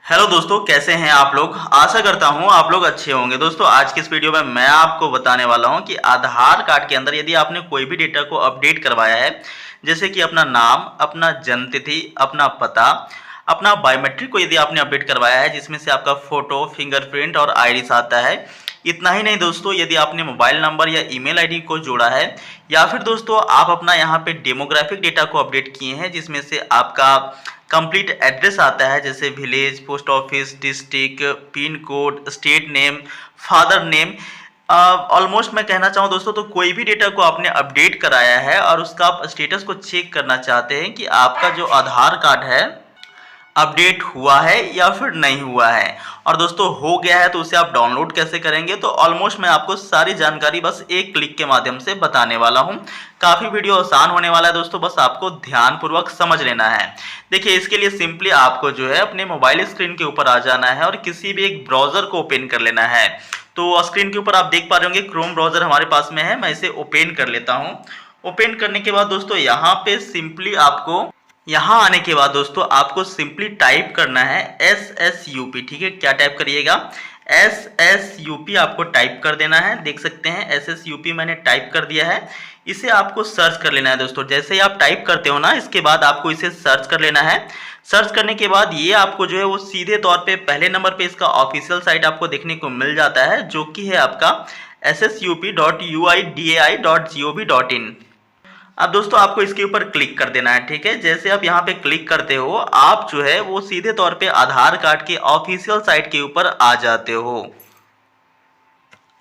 Hello दोस्तों, कैसे हैं आप लोग। आशा करता हूं आप लोग अच्छे होंगे। दोस्तों आज की इस वीडियो में मैं आपको बताने वाला हूं कि आधार कार्ड के अंदर यदि आपने कोई भी डेटा को अपडेट करवाया है, जैसे कि अपना नाम, अपना जन्म तिथि, अपना पता, अपना बायोमेट्रिक को यदि आपने अपडेट करवाया है जिसमें से आपका फोटो, फिंगरप्रिंट और आइरिस आता है। इतना ही नहीं दोस्तों, यदि आपने मोबाइल नंबर या ईमेल आईडी को जोड़ा है, या फिर दोस्तों आप अपना यहाँ पे डेमोग्राफिक डेटा को अपडेट किए हैं जिसमें से आपका कंप्लीट एड्रेस आता है, जैसे village, post office, district, pin code, state name, father name. Almost मैं कहना चाहूँ दोस्तों, तो कोई भी डेटा को आपने अपडेट कराया है और उसका आप स्टेटस को चेक करना चाहते हैं कि आपका जो आधार कार्ड है अपडेट हुआ है या फिर नहीं हुआ है, और दोस्तों हो गया है तो उसे आप डाउनलोड कैसे करेंगे, तो ऑलमोस्ट मैं आपको सारी जानकारी बस एक क्लिक के माध्यम से बताने वाला हूं। काफ़ी वीडियो आसान होने वाला है दोस्तों, बस आपको ध्यानपूर्वक समझ लेना है। देखिए, इसके लिए सिंपली आपको जो है अपने मोबाइल स्क्रीन के ऊपर आ जाना है और किसी भी एक ब्राउज़र को ओपन कर लेना है। तो स्क्रीन के ऊपर आप देख पा रहे होंगे क्रोम ब्राउज़र हमारे पास में है। मैं इसे ओपन कर लेता हूँ। ओपन करने के बाद दोस्तों यहाँ पे सिंपली आपको, यहाँ आने के बाद दोस्तों आपको सिंपली टाइप करना है SSUP। ठीक है, क्या टाइप करिएगा, SSUP आपको टाइप कर देना है। देख सकते हैं SSUP मैंने टाइप कर दिया है। इसे आपको सर्च कर लेना है दोस्तों। जैसे ही आप टाइप करते हो ना, इसके बाद आपको इसे सर्च कर लेना है। सर्च करने के बाद ये आपको जो है वो सीधे तौर पे पहले नंबर पे इसका ऑफिशियल साइट आपको देखने को मिल जाता है, जो कि है आपका ssup.uidai.gov.in। अब दोस्तों आपको इसके ऊपर क्लिक कर देना है। ठीक है, जैसे आप यहाँ पे क्लिक करते हो, आप जो है वो सीधे तौर पे आधार कार्ड के ऑफिशियल साइट के ऊपर आ जाते हो।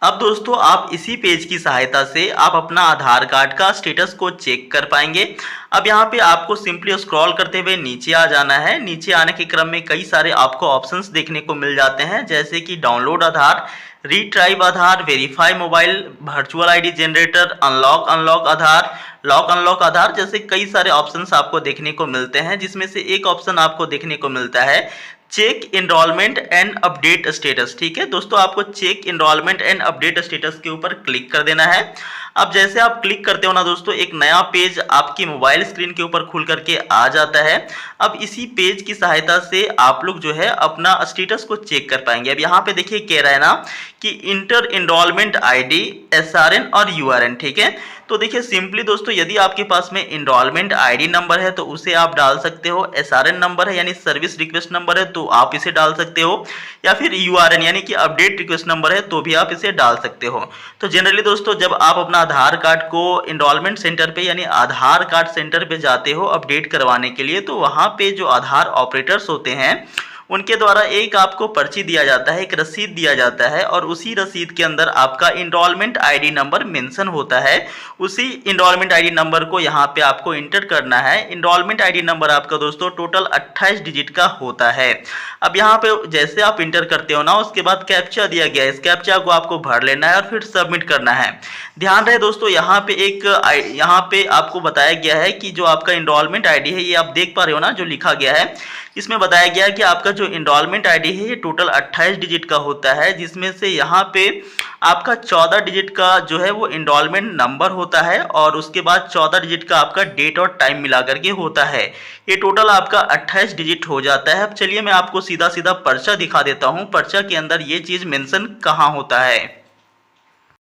अब दोस्तों आप इसी पेज की सहायता से आप अपना आधार कार्ड का स्टेटस को चेक कर पाएंगे। अब यहाँ पे आपको सिंपली स्क्रॉल करते हुए नीचे आ जाना है। नीचे आने के क्रम में कई सारे आपको ऑप्शंस देखने को मिल जाते हैं, जैसे कि download Aadhaar, retrieve Aadhaar, verify mobile, virtual ID generator, unlock Aadhaar, lock unlock Aadhaar, जैसे कई सारे ऑप्शंस आपको देखने को मिलते हैं, जिसमें से एक ऑप्शन आपको देखने को मिलता है check enrolment and update status. ठीक है दोस्तों, आपको check enrolment and update status के ऊपर क्लिक कर देना है। अब जैसे आप क्लिक करते हो ना दोस्तों, एक नया पेज आपकी मोबाइल स्क्रीन के ऊपर खुल करके आ जाता है। अब इसी पेज की सहायता से आप लोग जो है अपना स्टेटस को चेक कर पाएंगे। अब यहाँ पे देखिए कह रहा है ना कि इंटर इनरोलमेंट आईडी, SRN और URN। ठीक है, तो देखिए सिंपली दोस्तों, यदि आपके पास में इनरोलमेंट आईडी नंबर है तो उसे आप डाल सकते हो, SRN नंबर है यानी सर्विस रिक्वेस्ट नंबर है तो आप इसे डाल सकते हो, या फिर URN यानी कि अपडेट रिक्वेस्ट नंबर है तो भी आप इसे डाल सकते हो। तो जनरली दोस्तों जब आप अपना आधार कार्ड को इनरोलमेंट सेंटर पे यानी आधार कार्ड सेंटर पे जाते हो अपडेट करवाने के लिए, तो वहाँ पे जो आधार ऑपरेटर्स होते हैं उनके द्वारा एक आपको पर्ची दिया जाता है, एक रसीद दिया जाता है, और उसी रसीद के अंदर आपका इनरोलमेंट आईडी नंबर मेंशन होता है। उसी इनरोलमेंट आईडी नंबर को यहाँ पे आपको इंटर करना है। इनरोलमेंट आईडी नंबर आपका दोस्तों टोटल 28 डिजिट का होता है। अब यहाँ पे जैसे आप इंटर करते हो ना, उसके बाद कैप्चा दिया गया है, इस कैप्चा को आपको भर लेना है और फिर सबमिट करना है। ध्यान रहे दोस्तों, यहाँ पे आपको बताया गया है कि जो आपका इनरोलमेंट आईडी है, ये आप देख पा रहे हो ना जो लिखा गया है, इसमें बताया गया है कि आपका जो इनरोलमेंट आईडी है ये टोटल 28 डिजिट का होता है, जिसमें से यहाँ पे आपका 14 डिजिट का जो है वो इनरोलमेंट नंबर होता है, और उसके बाद 14 डिजिट का आपका डेट और टाइम मिला करके होता है। ये टोटल आपका 28 डिजिट हो जाता है। अब चलिए मैं आपको सीधा सीधा पर्चा दिखा देता हूँ, पर्चा के अंदर ये चीज़ मेंशन कहाँ होता है।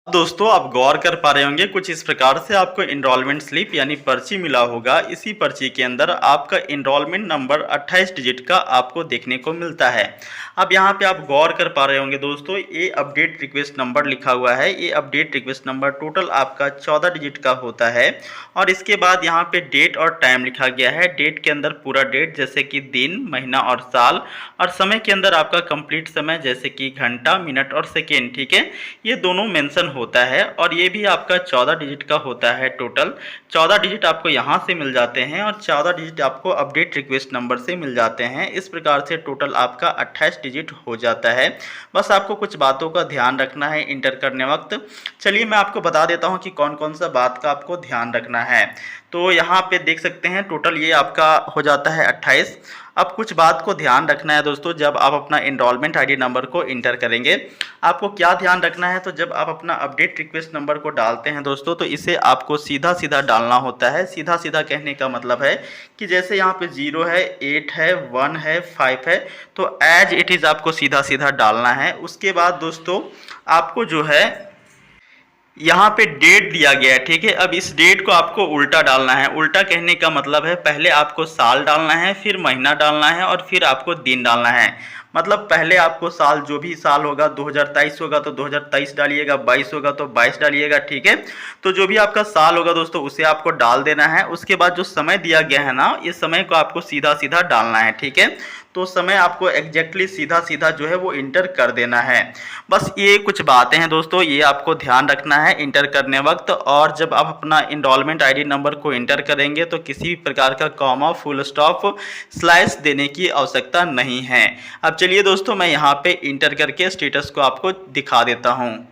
दोस्तों आप गौर कर पा रहे होंगे, कुछ इस प्रकार से आपको इनरोलमेंट स्लिप यानी पर्ची मिला होगा। इसी पर्ची के अंदर आपका इनरोलमेंट नंबर 28 डिजिट का आपको देखने को मिलता है। अब यहाँ पे आप गौर कर पा रहे होंगे दोस्तों, ये अपडेट रिक्वेस्ट नंबर लिखा हुआ है। ये अपडेट रिक्वेस्ट नंबर टोटल आपका 14 डिजिट का होता है, और इसके बाद यहाँ पे डेट और टाइम लिखा गया है। डेट के अंदर पूरा डेट जैसे कि दिन, महीना और साल, और समय के अंदर आपका कंप्लीट समय जैसे कि घंटा, मिनट और सेकेंड। ठीक है, ये दोनों मेंशन होता है, और ये भी आपका 14 डिजिट का होता है। टोटल 14 डिजिट आपको यहाँ से मिल जाते हैं, और 14 डिजिट आपको अपडेट रिक्वेस्ट नंबर से मिल जाते हैं। इस प्रकार से टोटल आपका 28 डिजिट हो जाता है। बस आपको कुछ बातों का ध्यान रखना है इंटर करने वक्त। चलिए मैं आपको बता देता हूँ कि कौन कौन सा बात का आपको ध्यान रखना है। तो यहाँ पे देख सकते हैं टोटल ये आपका हो जाता है 28। अब कुछ बात को ध्यान रखना है दोस्तों, जब आप अपना एनरोलमेंट आईडी नंबर को इंटर करेंगे आपको क्या ध्यान रखना है। तो जब आप अपना अपडेट रिक्वेस्ट नंबर को डालते हैं दोस्तों, तो इसे आपको सीधा सीधा डालना होता है। सीधा सीधा कहने का मतलब है कि जैसे यहाँ पे 0 है, 8 है, 1 है, 5 है, तो एज इट इज़ आपको सीधा सीधा डालना है। उसके बाद दोस्तों आपको जो है यहाँ पे डेट दिया गया है, ठीक है। अब इस डेट को आपको उल्टा डालना है। उल्टा कहने का मतलब है पहले आपको साल डालना है, फिर महीना डालना है और फिर आपको दिन डालना है। मतलब पहले आपको साल, जो भी साल होगा, 2023 होगा तो 2023 डालिएगा, 22 होगा तो 22 डालिएगा, ठीक है। तो जो भी आपका साल होगा दोस्तों उसे आपको डाल देना है। उसके बाद जो समय दिया गया है ना, इस समय को आपको सीधा सीधा डालना है, ठीक है। तो समय आपको एग्जैक्टली सीधा सीधा जो है वो इंटर कर देना है। बस ये कुछ बातें हैं दोस्तों, ये आपको ध्यान रखना है इंटर करने वक्त। और जब आप अपना एनरोलमेंट आईडी नंबर को इंटर करेंगे तो किसी भी प्रकार का कॉमा, फुल स्टॉप, स्लैश देने की आवश्यकता नहीं है। अब चलिए दोस्तों मैं यहाँ पे इंटर करके स्टेटस को आपको दिखा देता हूँ।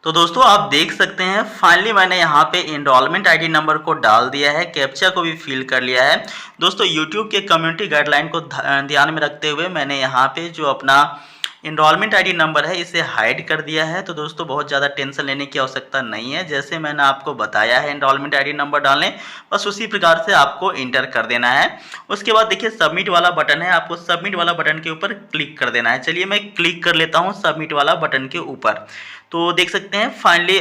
तो दोस्तों आप देख सकते हैं फाइनली मैंने यहाँ पे एनरोलमेंट आईडी नंबर को डाल दिया है, कैप्चा को भी फिल कर लिया है। दोस्तों यूट्यूब के कम्युनिटी गाइडलाइन को ध्यान में रखते हुए मैंने यहाँ पे जो अपना एनरोलमेंट आईडी नंबर है इसे हाइड कर दिया है। तो दोस्तों बहुत ज़्यादा टेंशन लेने की आवश्यकता नहीं है। जैसे मैंने आपको बताया है एनरोलमेंट आईडी नंबर डालने, बस उसी प्रकार से आपको इंटर कर देना है। उसके बाद देखिए सबमिट वाला बटन है, आपको सबमिट वाला बटन के ऊपर क्लिक कर देना है। चलिए मैं क्लिक कर लेता हूँ सबमिट वाला बटन के ऊपर। तो देख सकते हैं फाइनली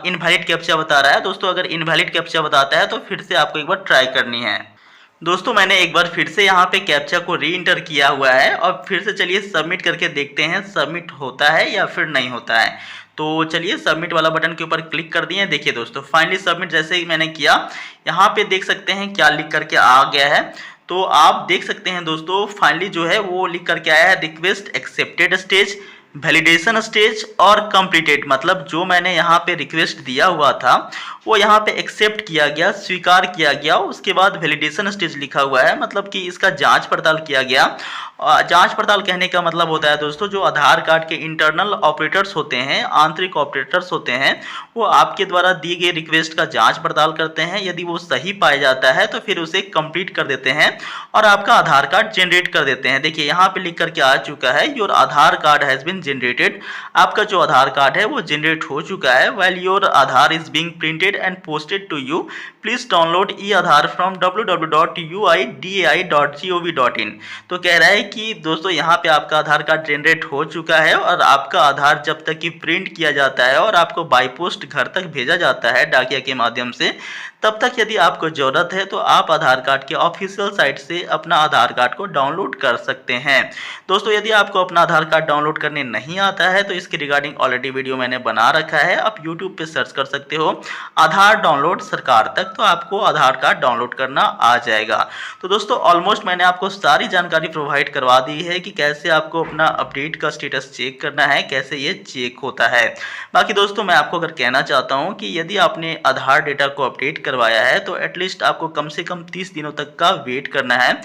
इनवैलिड कैप्चा बता रहा है। दोस्तों अगर इनवैलिड कैप्चा बताता है तो फिर से आपको एक बार ट्राई करनी है। दोस्तों मैंने एक बार फिर से यहाँ पे कैप्चा को री इंटर किया हुआ है और फिर से चलिए सबमिट करके देखते हैं सबमिट होता है या फिर नहीं होता है। तो चलिए सबमिट वाला बटन के ऊपर क्लिक कर दिए। देखिए दोस्तों फाइनली सबमिट जैसे ही मैंने किया, यहाँ पे देख सकते हैं क्या लिख करके आ गया है। तो आप देख सकते हैं दोस्तों फाइनली जो है वो लिख करके आया है request accepted stage, validation stage और कंप्लीटेड। मतलब जो मैंने यहाँ पे रिक्वेस्ट दिया हुआ था वो यहाँ पे एक्सेप्ट किया गया, स्वीकार किया गया। उसके बाद वैलिडेशन स्टेज लिखा हुआ है, मतलब कि इसका जांच पड़ताल किया गया। जांच पड़ताल कहने का मतलब होता है दोस्तों जो आधार कार्ड के इंटरनल ऑपरेटर्स होते हैं, आंतरिक ऑपरेटर्स होते हैं, वो आपके द्वारा दी गई रिक्वेस्ट का जांच पड़ताल करते हैं। यदि वो सही पाया जाता है तो फिर उसे कंप्लीट कर देते हैं और आपका आधार कार्ड जनरेट कर देते हैं। देखिए यहाँ पे लिख करके आ चुका है your Aadhaar card has been generated. आपका जो आधार कार्ड है वो जनरेट हो चुका है। Well your Aadhaar is being printed and posted to you, please download e Aadhaar from www.uidai.gov.in। तो कह रहा है कि दोस्तों यहाँ पे आपका आधार कार्ड जनरेट हो चुका है और आपका आधार जब तक कि प्रिंट किया जाता है और आपको बाई पोस्ट घर तक भेजा जाता है डाकिया के माध्यम से, तब तक यदि आपको ज़रूरत है तो आप आधार कार्ड के ऑफिशियल साइट से अपना आधार कार्ड को डाउनलोड कर सकते हैं। दोस्तों यदि आपको अपना आधार कार्ड डाउनलोड करने नहीं आता है तो इसके रिगार्डिंग ऑलरेडी वीडियो मैंने बना रखा है, आप यूट्यूब पे सर्च कर सकते हो आधार डाउनलोड सरकार तक, तो आपको आधार कार्ड डाउनलोड करना आ जाएगा। तो दोस्तों ऑलमोस्ट मैंने आपको सारी जानकारी प्रोवाइड करवा दी है कि कैसे आपको अपना अपडेट का स्टेटस चेक करना है, कैसे ये चेक होता है। बाकी दोस्तों मैं आपको अगर कहना चाहता हूँ कि यदि आपने आधार डेटा को अपडेट करवाया है तो एटलीस्ट आपको कम से कम 30 दिनों तक का वेट करना है।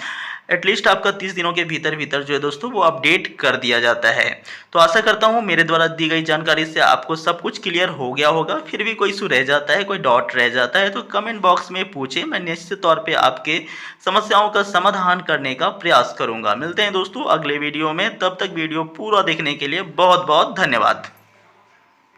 एटलीस्ट आपका 30 दिनों के भीतर भीतर जो है दोस्तों वो अपडेट कर दिया जाता है। तो आशा करता हूँ मेरे द्वारा दी गई जानकारी से आपको सब कुछ क्लियर हो गया होगा। फिर भी कोई इशू रह जाता है, कोई डाउट रह जाता है तो कमेंट बॉक्स में पूछे, मैं निश्चित तौर पे आपके समस्याओं का समाधान करने का प्रयास करूंगा। मिलते हैं दोस्तों अगले वीडियो में, तब तक वीडियो पूरा देखने के लिए बहुत बहुत धन्यवाद।